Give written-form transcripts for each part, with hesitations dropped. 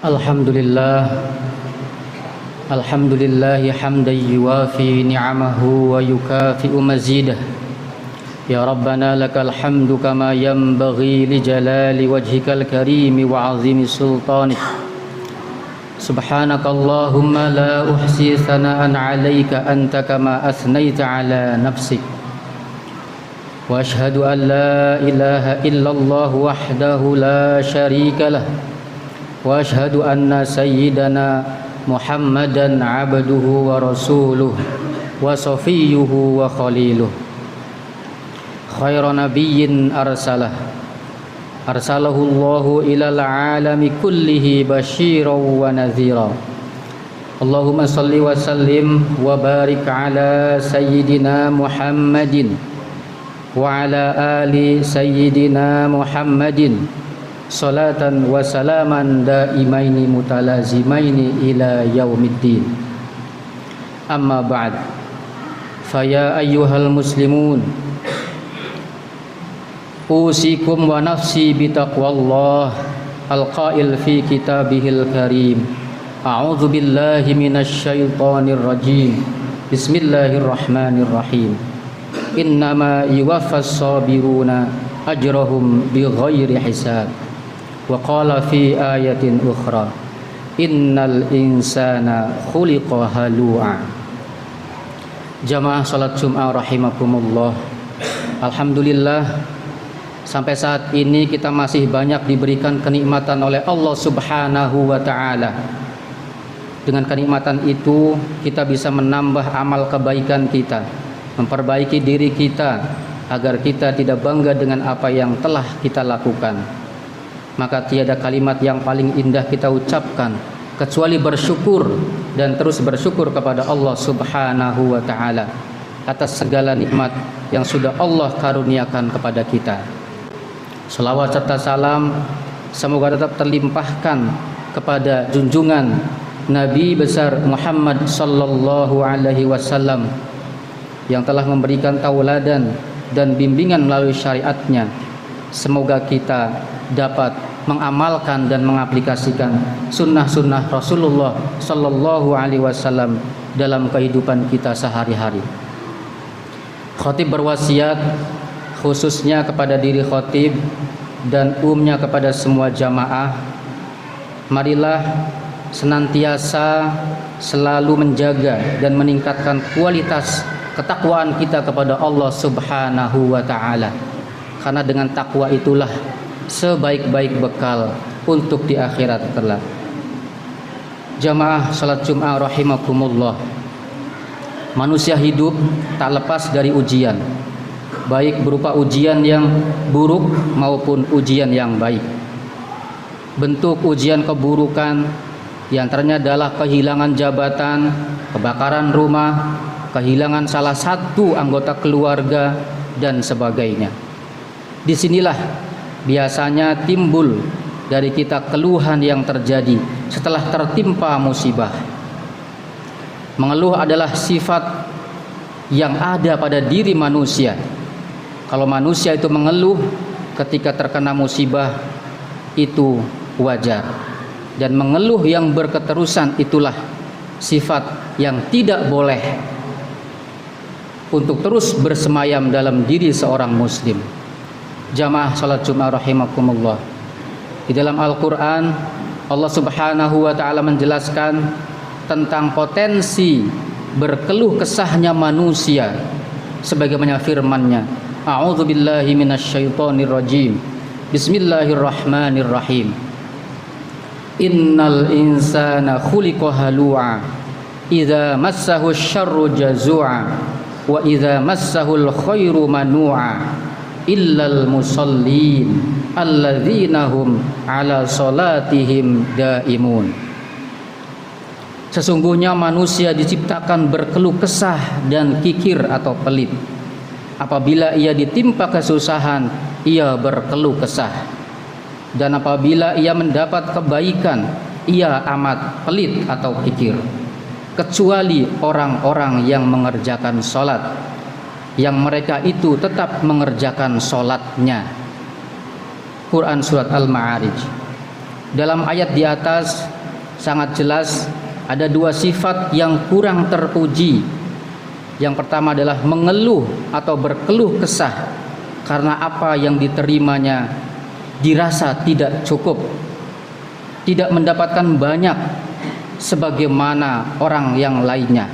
Alhamdulillah Alhamdulillahi hamdan yuwafi ni'amahu wa yukafi'u mazidah. Ya Rabbana lakal hamdu kama yanbaghi li jalali wajhikal karimi wa azimi sultanik. Subhanaka Allahumma la uhsi thana'an 'alaika anta kama asnaita 'ala nafsik. Wa ashhadu an la ilaha illallah wahdahu la syarika lah. Wa ashhadu anna sayyidana Muhammadan abduhu wa rasuluh wa safiyyuhu wa khaliluh. Khairu nabiyyin arsalahu Allahu ilal alami kullihi basyiran wa nadhira. Allahumma salli wa sallim wa barik ala sayyidina Muhammadin wa ala ali sayyidina Muhammadin salatan wa salaman daimaini mutalazimaini ila yaumiddin. Amma ba'd, faya ayyuhal muslimun, usikum wa nafsi bitaqwallah al-qail fi kitabihil karim. A'udzu billahi minasy syaithanir rajim. Bismillahirrahmanirrahim. Innama yuwaffas sabiruna ajrahum bighairi hisab. Wa qala fi ayatin ukhra, innal insana khuliqa halu'a. Jamaah salat Jum'ah rahimakumullah. Alhamdulillah, sampai saat ini kita masih banyak diberikan kenikmatan oleh Allah Subhanahu wa ta'ala. Dengan kenikmatan itu kita bisa menambah amal kebaikan kita, memperbaiki diri kita agar kita tidak bangga dengan apa yang telah kita lakukan. Maka tiada kalimat yang paling indah kita ucapkan kecuali bersyukur dan terus bersyukur kepada Allah Subhanahu wa ta'ala atas segala nikmat yang sudah Allah karuniakan kepada kita. Salawat serta salam semoga tetap terlimpahkan kepada junjungan Nabi besar Muhammad sallallahu alaihi wasallam yang telah memberikan tauladan dan bimbingan melalui syariatnya. Semoga kita dapat mengamalkan dan mengaplikasikan sunnah-sunnah Rasulullah sallallahu alaihi wasallam dalam kehidupan kita sehari-hari. Khatib berwasiat khususnya kepada diri khatib dan umumnya kepada semua jamaah, marilah senantiasa selalu menjaga dan meningkatkan kualitas ketakwaan kita kepada Allah Subhanahu wa ta'ala, karena dengan takwa itulah sebaik-baik bekal untuk di akhirat kelak. Jamaah salat Jum'ah rahimakumullah, manusia hidup tak lepas dari ujian, baik berupa ujian yang buruk maupun ujian yang baik. Bentuk ujian keburukan diantaranya adalah kehilangan jabatan, kebakaran rumah, kehilangan salah satu anggota keluarga, dan sebagainya. Disinilah biasanya timbul dari kita keluhan yang terjadi setelah tertimpa musibah. Mengeluh adalah sifat yang ada pada diri manusia. Kalau manusia itu mengeluh ketika terkena musibah, itu wajar. Dan mengeluh yang berketerusan itulah sifat yang tidak boleh untuk terus bersemayam dalam diri seorang muslim. Jamaah salat Jum'ah rahimakumullah, di dalam Al-Quran Allah Subhanahu wa ta'ala menjelaskan tentang potensi berkeluh kesahnya manusia sebagaimana firman-Nya, a'udzu billahi minasyaitonir rajim. Bismillahirrahmanirrahim. Innal insana khuliqa halu'a idza massahu syarru jazu'a wa idza massahul khairu manu'a illal musallin alladzina hum ala salatihim daimun. Sesungguhnya manusia diciptakan berkeluh kesah dan kikir atau pelit. Apabila ia ditimpa kesusahan, ia berkeluh kesah, dan apabila ia mendapat kebaikan, ia amat pelit atau kikir. Kecuali orang-orang yang mengerjakan salat, yang mereka itu tetap mengerjakan sholatnya. Quran Surat Al-Ma'arij. Dalam ayat di atas sangat jelas ada dua sifat yang kurang terpuji. Yang pertama adalah mengeluh atau berkeluh kesah karena apa yang diterimanya dirasa tidak cukup, tidak mendapatkan banyak sebagaimana orang yang lainnya.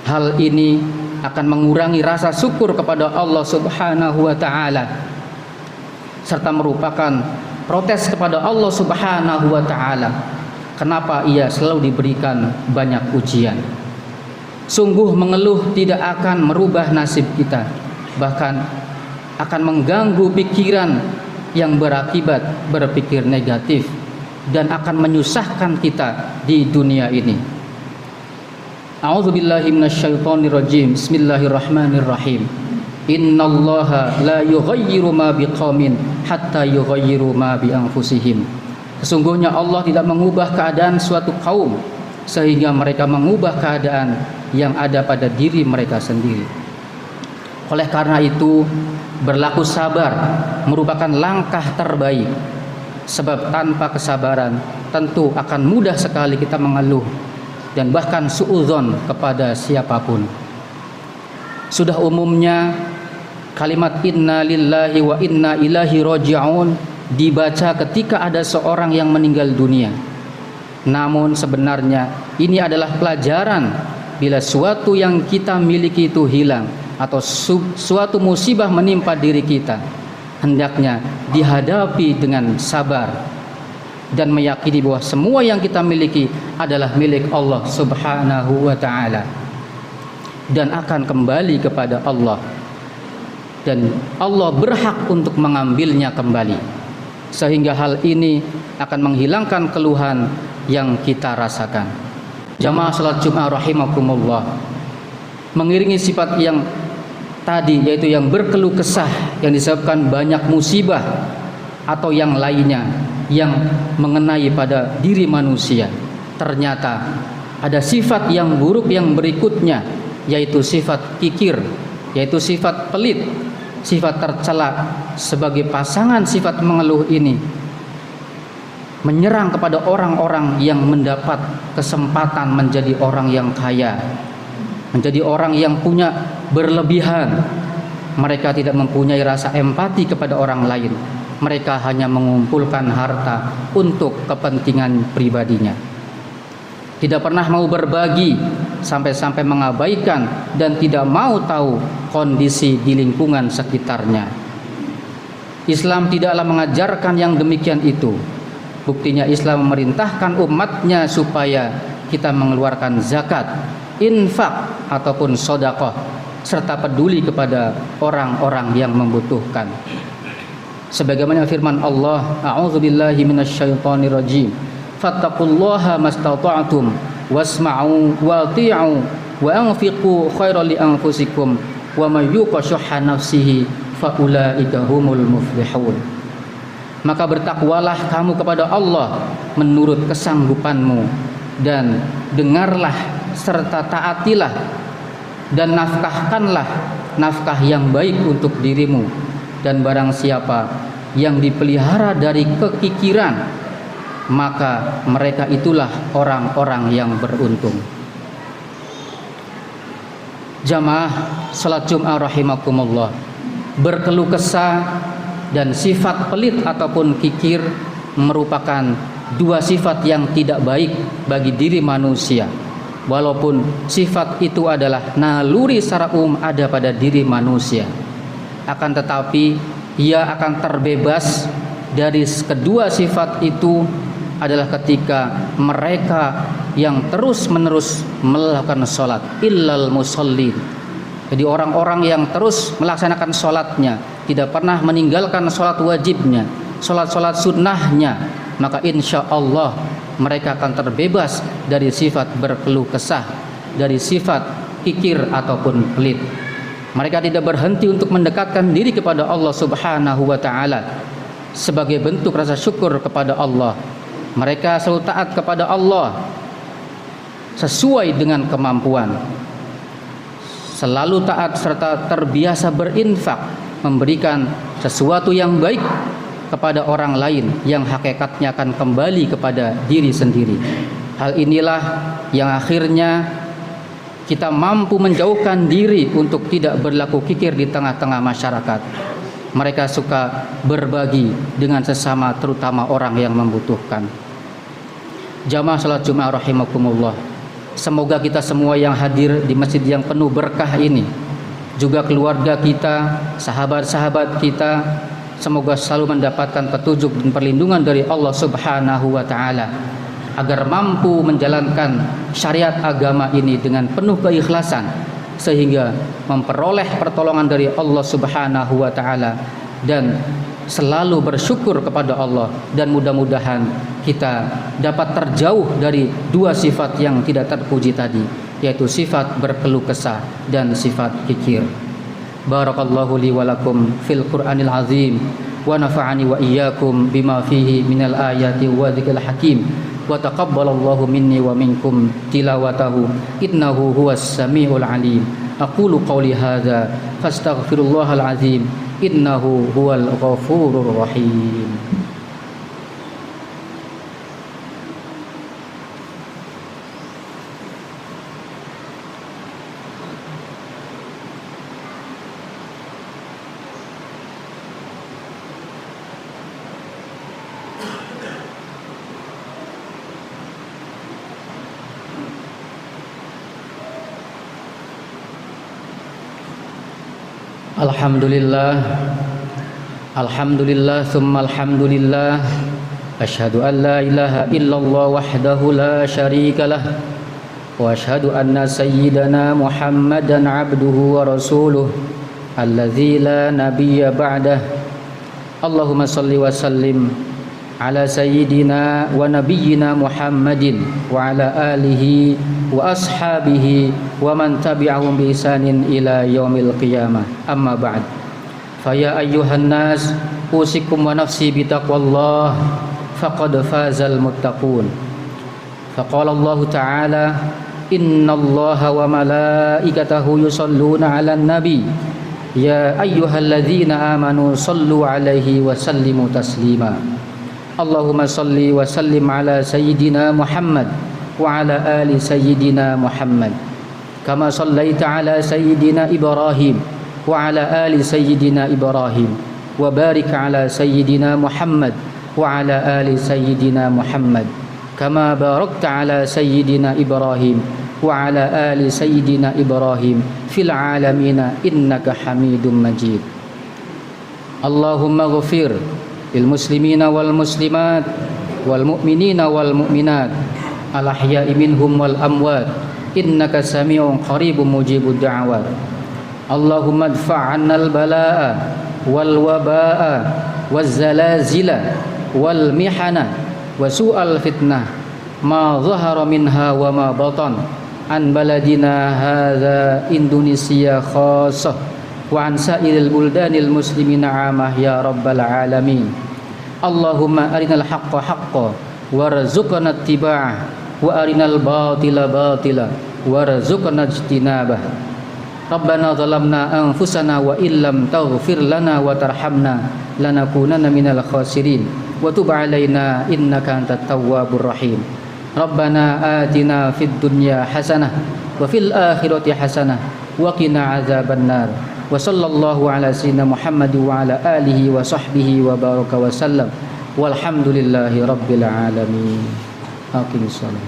Hal ini akan mengurangi rasa syukur kepada Allah Subhanahu wa taala serta merupakan protes kepada Allah Subhanahu wa taala. Kenapa ia selalu diberikan banyak ujian? Sungguh mengeluh tidak akan merubah nasib kita, bahkan akan mengganggu pikiran yang berakibat berpikir negatif dan akan menyusahkan kita di dunia ini. A'udzubillahi minasyaitonirrajim. Bismillahirrahmanirrahim. Innallaha la yughayyiru ma biqaumin hatta yughayyiru ma bi anfusihim. Sesungguhnya Allah tidak mengubah keadaan suatu kaum sehingga mereka mengubah keadaan yang ada pada diri mereka sendiri. Oleh karena itu, berlaku sabar merupakan langkah terbaik. Sebab tanpa kesabaran tentu akan mudah sekali kita mengeluh dan bahkan suudzon kepada siapapun. Sudah umumnya kalimat inna lillahi wa inna ilaihi raji'un dibaca ketika ada seorang yang meninggal dunia. Namun sebenarnya ini adalah pelajaran bila suatu yang kita miliki itu hilang atau suatu musibah menimpa diri kita, hendaknya dihadapi dengan sabar dan meyakini bahwa semua yang kita miliki adalah milik Allah Subhanahu wa taala dan akan kembali kepada Allah, dan Allah berhak untuk mengambilnya kembali, sehingga hal ini akan menghilangkan keluhan yang kita rasakan. Jamaah salat Jumat rahimakumullah, mengiringi sifat yang tadi, yaitu yang berkeluh kesah yang disebabkan banyak musibah atau yang lainnya yang mengenai pada diri manusia, ternyata ada sifat yang buruk yang berikutnya, yaitu sifat kikir, yaitu sifat pelit, sifat tercela. Sebagai pasangan sifat mengeluh ini menyerang kepada orang-orang yang mendapat kesempatan menjadi orang yang kaya, menjadi orang yang punya berlebihan. Mereka tidak mempunyai rasa empati kepada orang lain. Mereka hanya mengumpulkan harta untuk kepentingan pribadinya. Tidak pernah mau berbagi, sampai-sampai mengabaikan dan tidak mau tahu kondisi di lingkungan sekitarnya. Islam tidaklah mengajarkan yang demikian itu. Buktinya Islam memerintahkan umatnya supaya kita mengeluarkan zakat, infak ataupun sedekah, serta peduli kepada orang-orang yang membutuhkan. Sebagaimana firman Allah, a'udzubillahi minasyaitonirrajim, fattaqullaha mastata'tum wasma'u wati'u wa anfiqu khairan li anfusikum wa may yuqa syuhha nafsihi faulaika humul muflihun. Maka bertakwalah kamu kepada Allah menurut kesanggupanmu, dan dengarlah serta taatilah dan nafkahkanlah nafkah yang baik untuk dirimu, dan barang siapa yang dipelihara dari kekikiran, maka mereka itulah orang-orang yang beruntung. Jamaah salat Jumat rahimakumullah, berkeluh kesah dan sifat pelit ataupun kikir merupakan dua sifat yang tidak baik bagi diri manusia. Walaupun sifat itu adalah naluri secara umum ada pada diri manusia, akan tetapi ia akan terbebas dari kedua sifat itu adalah ketika mereka yang terus-menerus melakukan sholat, illal musallin. Jadi orang-orang yang terus melaksanakan sholatnya, tidak pernah meninggalkan sholat wajibnya, sholat-sholat sunnahnya, maka insya Allah mereka akan terbebas dari sifat berkeluh kesah, dari sifat kikir ataupun pelit. Mereka tidak berhenti untuk mendekatkan diri kepada Allah Subhanahu wa taala sebagai bentuk rasa syukur kepada Allah. Mereka selalu taat kepada Allah sesuai dengan kemampuan, selalu taat serta terbiasa berinfak, memberikan sesuatu yang baik kepada orang lain yang hakikatnya akan kembali kepada diri sendiri. Hal inilah yang akhirnya kita mampu menjauhkan diri untuk tidak berlaku kikir di tengah-tengah masyarakat. Mereka suka berbagi dengan sesama, terutama orang yang membutuhkan. Jamaah salat Jumat rahimakumullah. Semoga kita semua yang hadir di masjid yang penuh berkah ini, juga keluarga kita, sahabat-sahabat kita, semoga selalu mendapatkan petunjuk dan perlindungan dari Allah Subhanahu wa taala agar mampu menjalankan syariat agama ini dengan penuh keikhlasan sehingga memperoleh pertolongan dari Allah Subhanahu wa taala dan selalu bersyukur kepada Allah, dan mudah-mudahan kita dapat terjauh dari dua sifat yang tidak terpuji tadi, yaitu sifat berkeluh kesah dan sifat kikir. Barakallahu li wa lakum fil Qur'anil azim wa nafa'ani wa iyyakum bima fihi minal ayati wa dzikril hakim wa taqabbalallahu minni wa minkum tilawatahu innahu huwas samiul alim. Aqulu qawli hadza fastaghfirullahal azim innahu huwal ghafurur rahim. Alhamdulillah, alhamdulillah, thumma alhamdulillah. Asyhadu an la ilaha illallah wahdahu la syarika lah, wa asyhadu anna sayyidana Muhammadan abduhu wa rasuluh alladzi la nabiyya ba'dah. Allahumma salli wa sallim ala sayyidina wa nabiyyina Muhammadin wa ala alihi wa ashabihi wa man tabi'ahum bi ihsanin ila yaumil qiyamah. Amma ba'd. Fa ya ayyuhan nas usikum wa nafsi bi taqwallah faqad fazal muttaqun. Faqala Allah ta'ala innallaha wa malaikatahu yusholluna 'alan nabi ya ayyuhalladzina amanu shallu 'alaihi wa sallimu taslima. Allahumma salli wa sallim ala sayyidina Muhammad wa ala ali sayyidina Muhammad kama sallaita ala sayyidina Ibrahim wa ala ali sayyidina Ibrahim wa barik ala sayyidina Muhammad wa ala ali sayyidina Muhammad kama barakta ala sayyidina Ibrahim wa ala ali sayyidina Ibrahim fil alamina innaka Hamidum Majid. Allahumma ghfir lil muslimina wal muslimat wal mu'minina wal mu'minat al ahya'i minhum wal amwat innaka sami'un qaribun mujibud da'awat. Allahumma adfa' 'annal balaa'a wal wabaa'a waz zalazila wal mihana wa su'al fitnah ma dhahara minha wa ma batan an baladina hadza Indonesia khassah wa an sa'iril buldanil muslimina 'amah ya rabbal alamin. Allahumma arinal haqqa haqqan warzuqna ittiba'ah wa arinal batila batila warzuqna ijtinabah. Rabbana zalamna anfusana wa illam taghfir lana wa tarhamna lanakunanna minal khasirin wa tub 'alaina innaka antat tawwabur rahim. Rabbana atina fid dunya hasanah wa fil akhirati hasanah wa qina adzabannar. Wa sallallahu ala sayyidina Muhammad wa ala alihi wa sahbihi wa baraka wa sallam walhamdulillahi rabbil alamin. Aqimissalam.